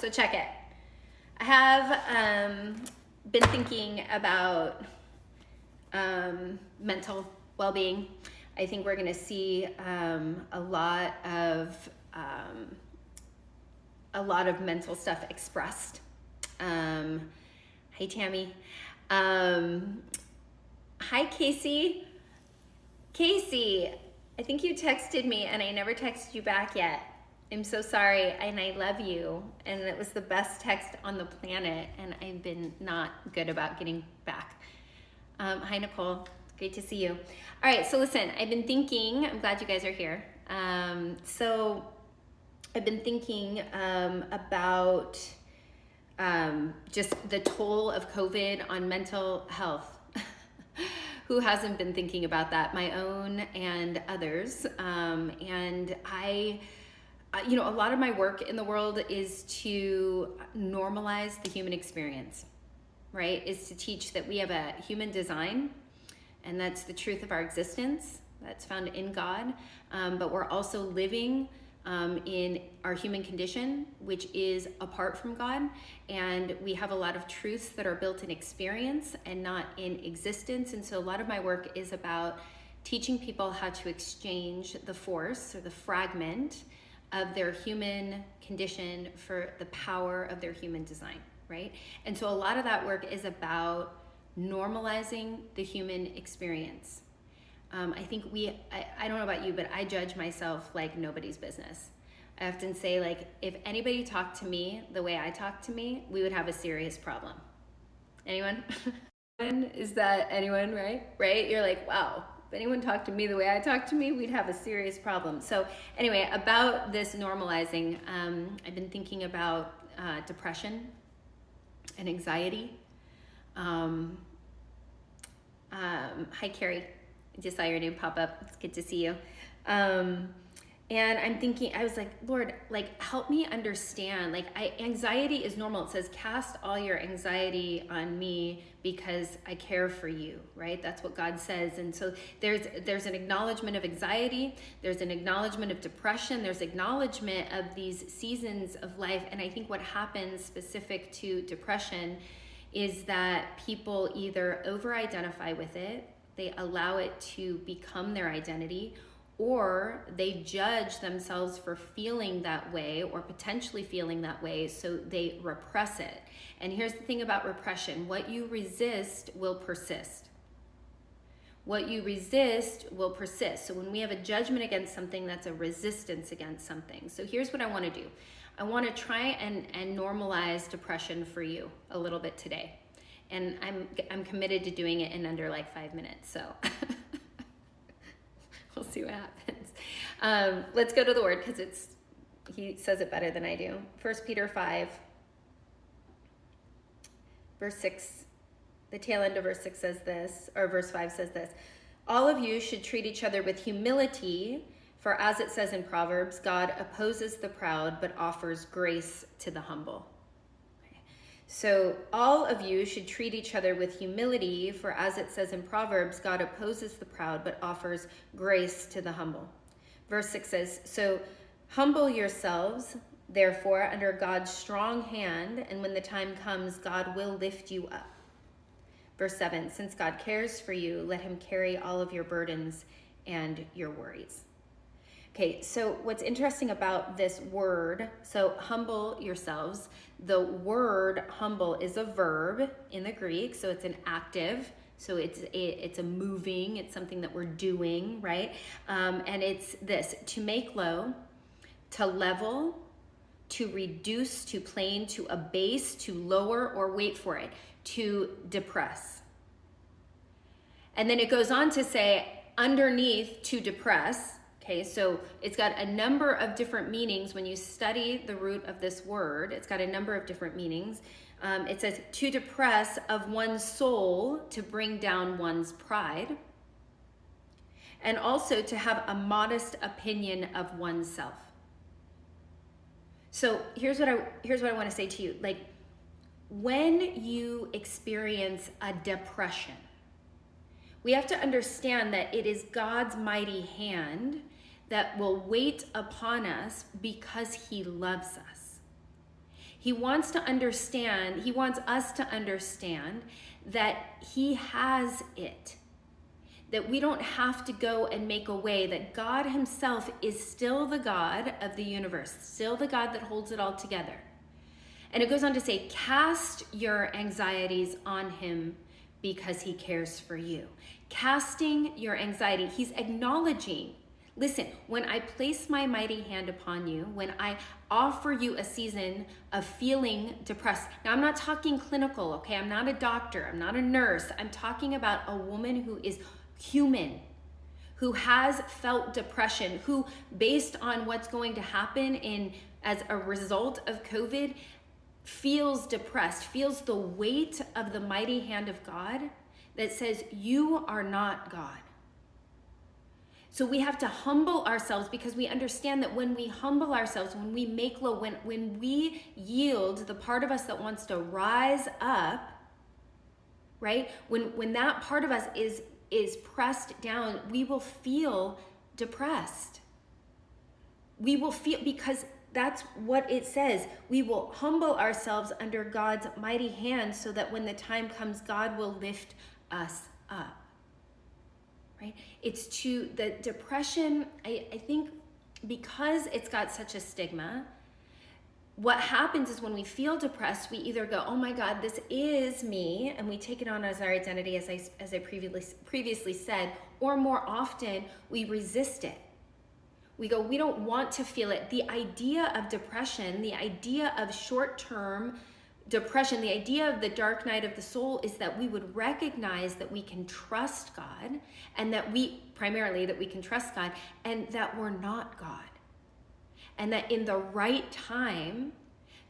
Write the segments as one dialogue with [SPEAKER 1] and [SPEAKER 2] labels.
[SPEAKER 1] So check it. I have been thinking about mental well-being. I think we're going to see a lot of mental stuff expressed. Hi, Tammy. Hi, Casey. Casey, I think you texted me and I never texted you back yet. I'm so sorry, and I love you, and it was the best text on the planet, and I've been not good about getting back. Hi, Nicole. Great to see you. All right, so listen, I've been thinking, I'm glad you guys are here. So I've been thinking about just the toll of COVID on mental health. Who hasn't been thinking about that? My own and others. And a lot of my work in the world is to normalize the human experience, right? Is to teach that we have a human design, and that's the truth of our existence. That's found in God. But we're also living in our human condition, which is apart from God. And we have a lot of truths that are built in experience and not in existence. And so a lot of my work is about teaching people how to exchange the force or the fragment of their human condition for the power of their human design, right? And so a lot of that work is about normalizing the human experience. I think I don't know about you, but I judge myself like nobody's business. I often say, like, if anybody talked to me the way I talk to me, we would have a serious problem. Anyone? Is that anyone, right? Right? You're like, wow, if anyone talked to me the way I talk to me, we'd have a serious problem. So anyway, about this normalizing, I've been thinking about depression and anxiety. Hi, Carrie. I just saw your name pop up. It's good to see you. And I'm thinking, I was like, Lord, like, help me understand. Like, anxiety is normal. It says, cast all your anxiety on me because I care for you, right? That's what God says. And so there's an acknowledgement of anxiety. There's an acknowledgement of depression. There's acknowledgement of these seasons of life. And I think what happens specific to depression is that people either over-identify with it, they allow it to become their identity, or they judge themselves for feeling that way or potentially feeling that way, so they repress it. And here's the thing about repression: what you resist will persist. What you resist will persist. So when we have a judgment against something, that's a resistance against something. So here's what I want to do. I want to try and normalize depression for you a little bit today. And I'm committed to doing it in under like 5 minutes, so we'll see what happens. Let's go to the word, because he says it better than I do. 1 Peter 5, verse 6, the tail end of verse 6 says this, or verse 5 says this: all of you should treat each other with humility, for as it says in Proverbs, God opposes the proud but offers grace to the humble. So all of you should treat each other with humility, for as it says in Proverbs, God opposes the proud but offers grace to the humble. Verse 6 says, so humble yourselves, therefore, under God's strong hand, and when the time comes, God will lift you up. Verse 7, since God cares for you, let him carry all of your burdens and your worries. Okay, so what's interesting about this word, so humble yourselves, the word humble is a verb in the Greek, so it's an active, so it's a moving, it's something that we're doing, right? And it's this: to make low, to level, to reduce, to plane, to abase, to lower, or wait for it, to depress. And then it goes on to say underneath, to depress. Okay, so it's got a number of different meanings. When you study the root of this word, it's got a number of different meanings. It says to depress of one's soul, to bring down one's pride, and also to have a modest opinion of oneself. So here's what I want to say to you. Like, when you experience a depression, we have to understand that it is God's mighty hand that will wait upon us because he loves us. He wants us to understand that he has it. That we don't have to go and make a way, that God himself is still the God of the universe, still the God that holds it all together. And it goes on to say, cast your anxieties on him because he cares for you. Casting your anxiety, he's acknowledging, listen, when I place my mighty hand upon you, when I offer you a season of feeling depressed. Now, I'm not talking clinical, okay? I'm not a doctor. I'm not a nurse. I'm talking about a woman who is human, who has felt depression, who, based on what's going to happen as a result of COVID, feels depressed, feels the weight of the mighty hand of God that says, you are not God. So we have to humble ourselves, because we understand that when we humble ourselves, when we make low, when we yield the part of us that wants to rise up, right? When that part of us is pressed down, we will feel depressed. We will feel, because that's what it says. We will humble ourselves under God's mighty hand so that when the time comes, God will lift us up. Right? It's to the depression, I think, because it's got such a stigma, what happens is when we feel depressed, we either go, oh my God, this is me, and we take it on as our identity, as I previously said, or more often, we resist it. We go, we don't want to feel it. The idea of depression, the idea of short-term depression, the idea of the dark night of the soul is that we would recognize that we can trust God, and that we can trust God, and that we're not God. And that in the right time,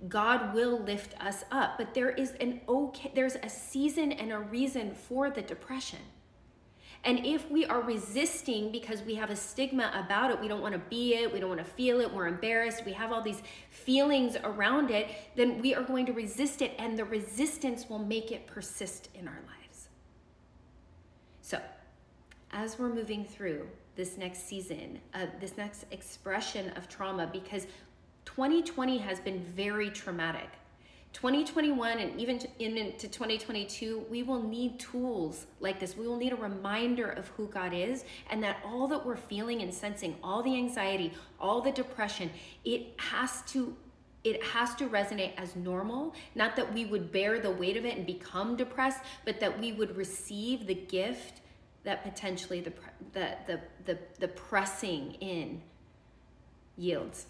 [SPEAKER 1] God will lift us up. But there's a season and a reason for the depression. And if we are resisting because we have a stigma about it, we don't want to be it, we don't want to feel it, we're embarrassed, we have all these feelings around it, then we are going to resist it, and the resistance will make it persist in our lives. So, as we're moving through this next season, this next expression of trauma, because 2020 has been very traumatic. 2021 and even into 2022, we will need tools like this. We will need a reminder of who God is, and that all that we're feeling and sensing, all the anxiety, all the depression, it has to resonate as normal. Not that we would bear the weight of it and become depressed, but that we would receive the gift that potentially the pressing in yields.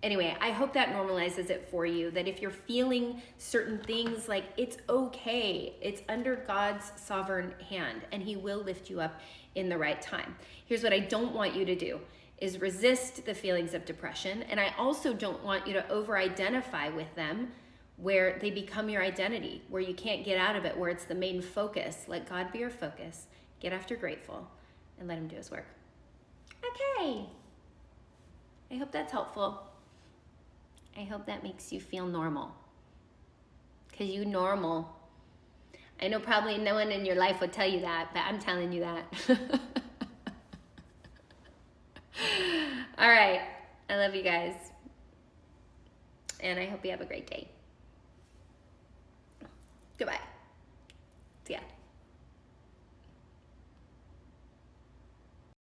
[SPEAKER 1] Anyway, I hope that normalizes it for you, that if you're feeling certain things, like, it's okay. It's under God's sovereign hand, and he will lift you up in the right time. Here's what I don't want you to do, is resist the feelings of depression. And I also don't want you to over-identify with them, where they become your identity, where you can't get out of it, where it's the main focus. Let God be your focus. Get after grateful and let him do his work. Okay. I hope that's helpful. I hope that makes you feel normal. Because you normal. I know probably no one in your life would tell you that, but I'm telling you that. All right. I love you guys. And I hope you have a great day. Goodbye.